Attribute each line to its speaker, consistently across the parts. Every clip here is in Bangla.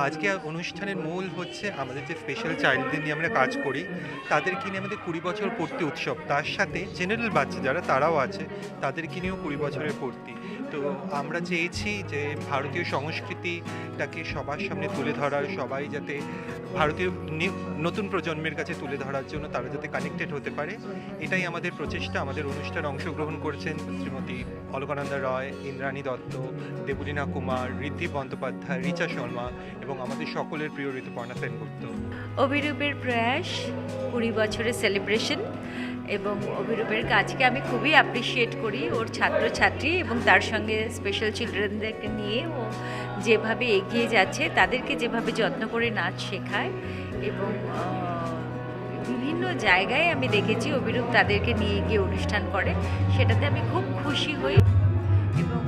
Speaker 1: আজকে অনুষ্ঠানের মূল হচ্ছে আমাদের যে স্পেশাল চাইল্ডদের নিয়ে আমরা কাজ করি, তাদেরকে নিয়ে আমাদের 20 বছর পূর্তি উৎসব। তার সাথে জেনারেল বাচ্চা যারা তারাও আছে, তাদেরকে নিয়েও 20 বছরের পূর্তি। তো আমরা চেয়েছি যে ভারতীয় সংস্কৃতিটাকে সবার সামনে তুলে ধরার, সবাই যাতে ভারতীয় নতুন প্রজন্মের কাছে তুলে ধরার জন্য তারা যাতে কানেক্টেড হতে পারে, এটাই আমাদের প্রচেষ্টা। আমাদের অনুষ্ঠানে অংশগ্রহণ করছেন শ্রীমতী অলকানন্দা রয়, ইন্দ্রাণী দত্ত, দেবলীনা কুমার, ঋদ্ধি বন্দ্যোপাধ্যায়, রিচা শর্মা এবং আমাদের সকলের প্রিয় ঋতুপর্ণা সেনগুপ্ত।
Speaker 2: অভিরূপের প্রয়াস 20 বছরের সেলিব্রেশন, এবং অভিরূপের কাজকে আমি খুবই অ্যাপ্রিসিয়েট করি। ওর ছাত্রছাত্রী এবং তার সঙ্গে স্পেশাল চিলড্রেনদেরকে নিয়ে ও যেভাবে এগিয়ে যাচ্ছে, তাদেরকে যেভাবে যত্ন করে নাচ শেখায়, এবং বিভিন্ন জায়গায় আমি দেখেছি অভিরূপ তাদেরকে নিয়ে গিয়ে অনুষ্ঠান করে, সেটাতে আমি খুব খুশি হই। এবং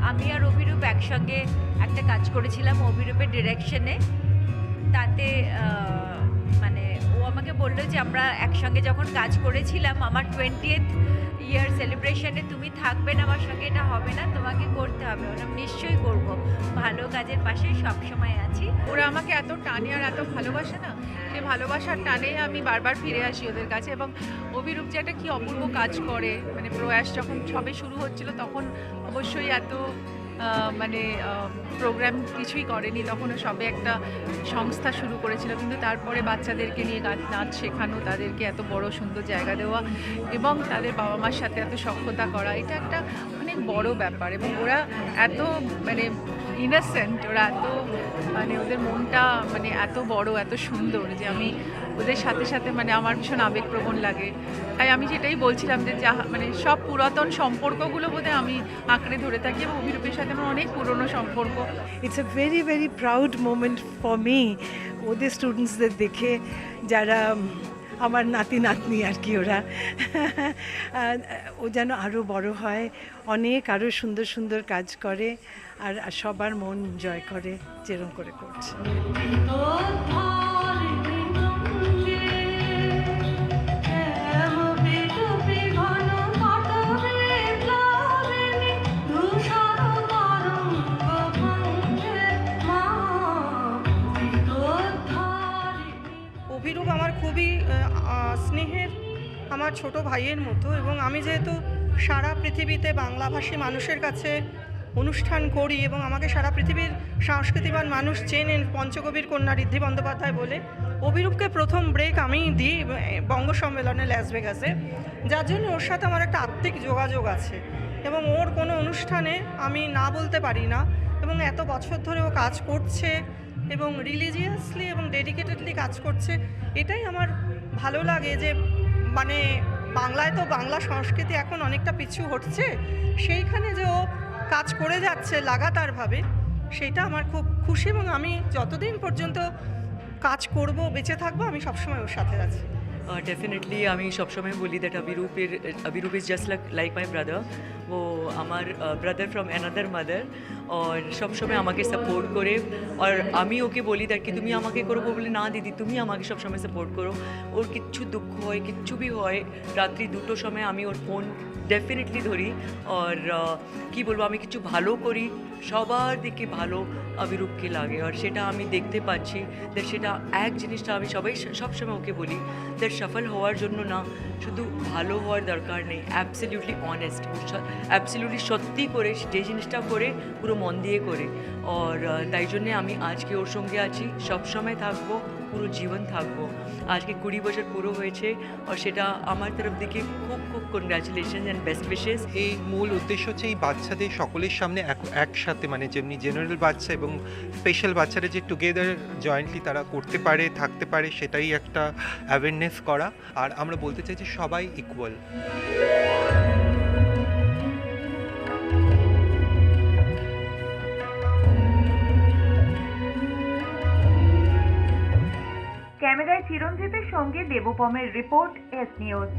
Speaker 2: আমি আর অভিরূপ একসঙ্গে একটা কাজ করেছিলাম অভিরূপের ডিরেকশনে। তাতে মানে ও আমাকে বললো যে আমরা একসঙ্গে যখন কাজ করেছিলাম, আমার 20th ইয়ার সেলিব্রেশনে তুমি থাকবে না আমার সঙ্গে, এটা হবে না, তোমাকে করতে হবে। ওরা নিশ্চয়ই করব, ভালো কাজের পাশে সবসময় আছি।
Speaker 3: ওরা আমাকে এত টানে আর এত ভালোবাসে না, সেই ভালোবাসার টানে আমি বারবার ফিরে আসি ওদের কাছে। এবং অভিরূপ যে একটা কী অপূর্ব কাজ করে, মানে প্রয়াস যখন সবে শুরু হচ্ছিল তখন অবশ্যই এত মানে প্রোগ্রাম কিছুই করেনি, তখন সবে একটা সংস্থা শুরু করেছিল, কিন্তু তারপরে বাচ্চাদেরকে নিয়ে নাচ শেখানো, তাদেরকে এত বড় সুন্দর জায়গা দেওয়া এবং তাদের বাবা মার সাথে এত সখ্যতা করা, এটা একটা অনেক বড় ব্যাপার। এবং ওরা এত মানে ইনোসেন্ট, ওরা এত মানে ওদের মনটা মানে এত বড়, এত সুন্দর, যে আমি ওদের সাথে সাথে মানে আমার ভীষণ আবেগপ্রবণ লাগে। তাই আমি যেটাই বলছিলাম যে মানে সব পুরাতন সম্পর্কগুলো বোধহয় আমি আঁকড়ে ধরে থাকি, এবং অভিরূপের সাথে আমার অনেক পুরনো সম্পর্ক।
Speaker 4: It's a very very proud moment for me ওদের স্টুডেন্টসদের দেখে, যারা আমার নাতি নাতনি আর কি। ওরা ও যেন আরও বড় হয়, অনেক আরও সুন্দর সুন্দর কাজ করে, আর সবার মন জয় করে যেরকম করে করছে।
Speaker 5: অভিরূপ আমার খুবই স্নেহের, আমার ছোট ভাইয়ের মতো। এবং আমি যেহেতু সারা পৃথিবীতে বাংলাভাষী মানুষের কাছে অনুষ্ঠান করি এবং আমাকে সারা পৃথিবীর সংস্কৃতিবান মানুষ চেনেন পঞ্চকবির কন্যা ঋদ্ধি বন্দ্যোপাধ্যায় বলে, অভিরূপকে প্রথম ব্রেক আমি দিই বঙ্গ সম্মেলনে লাস ভেগাসে, যার জন্য ওর সাথে আমার একটা আত্মিক যোগাযোগ আছে। এবং ওর কোনো অনুষ্ঠানে আমি না বলতে পারি না, এবং এত বছর ধরে ও কাজ করছে এবং রিলিজিয়াসলি এবং ডেডিকেটেডলি কাজ করছে। এটাই আমার ভালো লাগে যে মানে বাংলায় তো বাংলা সংস্কৃতি এখন অনেকটা পিছু হটছে, সেইখানে যে ও কাজ করে যাচ্ছে লাগাতারভাবে, সেইটা আমার খুব খুশি। এবং আমি যতদিন পর্যন্ত কাজ করব, বেঁচে থাকবো, আমি সবসময় ওর সাথে আছি।
Speaker 6: डेफिनेटली আমি সবসময় বলি that Abhirup is just like my brother. ও আমার ব্রাদার ফ্রম অ্যানাদার মাদার, আর সবসময় আমাকে সাপোর্ট করে। আর আমি ওকে বলি দ্যাট কি তুমি আমাকে করো, বলে না দিদি তুমি আমাকে সবসময় সাপোর্ট করো। ওর কিচ্ছু দুঃখ হয়, কিচ্ছু বি হয়, রাত্রি 2টোর সময় আমি ওর ফোন ডেফিনেটলি ধরি। আর কি বলবো, আমি কিছু ভালো করি, সবার দিকে ভালো অভিরূপকে লাগে, আর সেটা আমি দেখতে পাচ্ছি। দ্যাট সেটা এক জিনিসটা আমি সবসময় ওকে বলি দ্যাট সফল হওয়ার জন্য না শুধু ভালো হওয়ার দরকার নেই, অ্যাবসলিউটলি অনেস্ট, অ্যাবসলিউটলি সত্যি করে যে জিনিসটা করে পুরো মন দিয়ে করে। আর তাই জন্যে আমি আজকে ওর সঙ্গে আছি, সবসময় থাকবো, পুরো জীবন থাকবো। আজকে 20 বছর পুরো হয়েছে, আর সেটা আমার তরফ থেকে খুব খুব কনগ্র্যাচুলেশন অ্যান্ড বেস্ট উইশেস।
Speaker 1: এই মূল উদ্দেশ্য হচ্ছে এই বাচ্চাদের সকলের সামনে একসাথে, মানে যেমনি জেনারেল বাচ্চা এবং স্পেশাল বাচ্চারা যে টুগেদার জয়েন্টলি তারা করতে পারে, থাকতে পারে, সেটাই একটা অ্যাওয়ারনেস করা। আর আমরা বলতে চাই যে সবাই ইকুয়াল।
Speaker 7: ক্যামেরায় চিরঞ্জিতের সঙ্গে দেবপমের রিপোর্ট, এস নিউজ।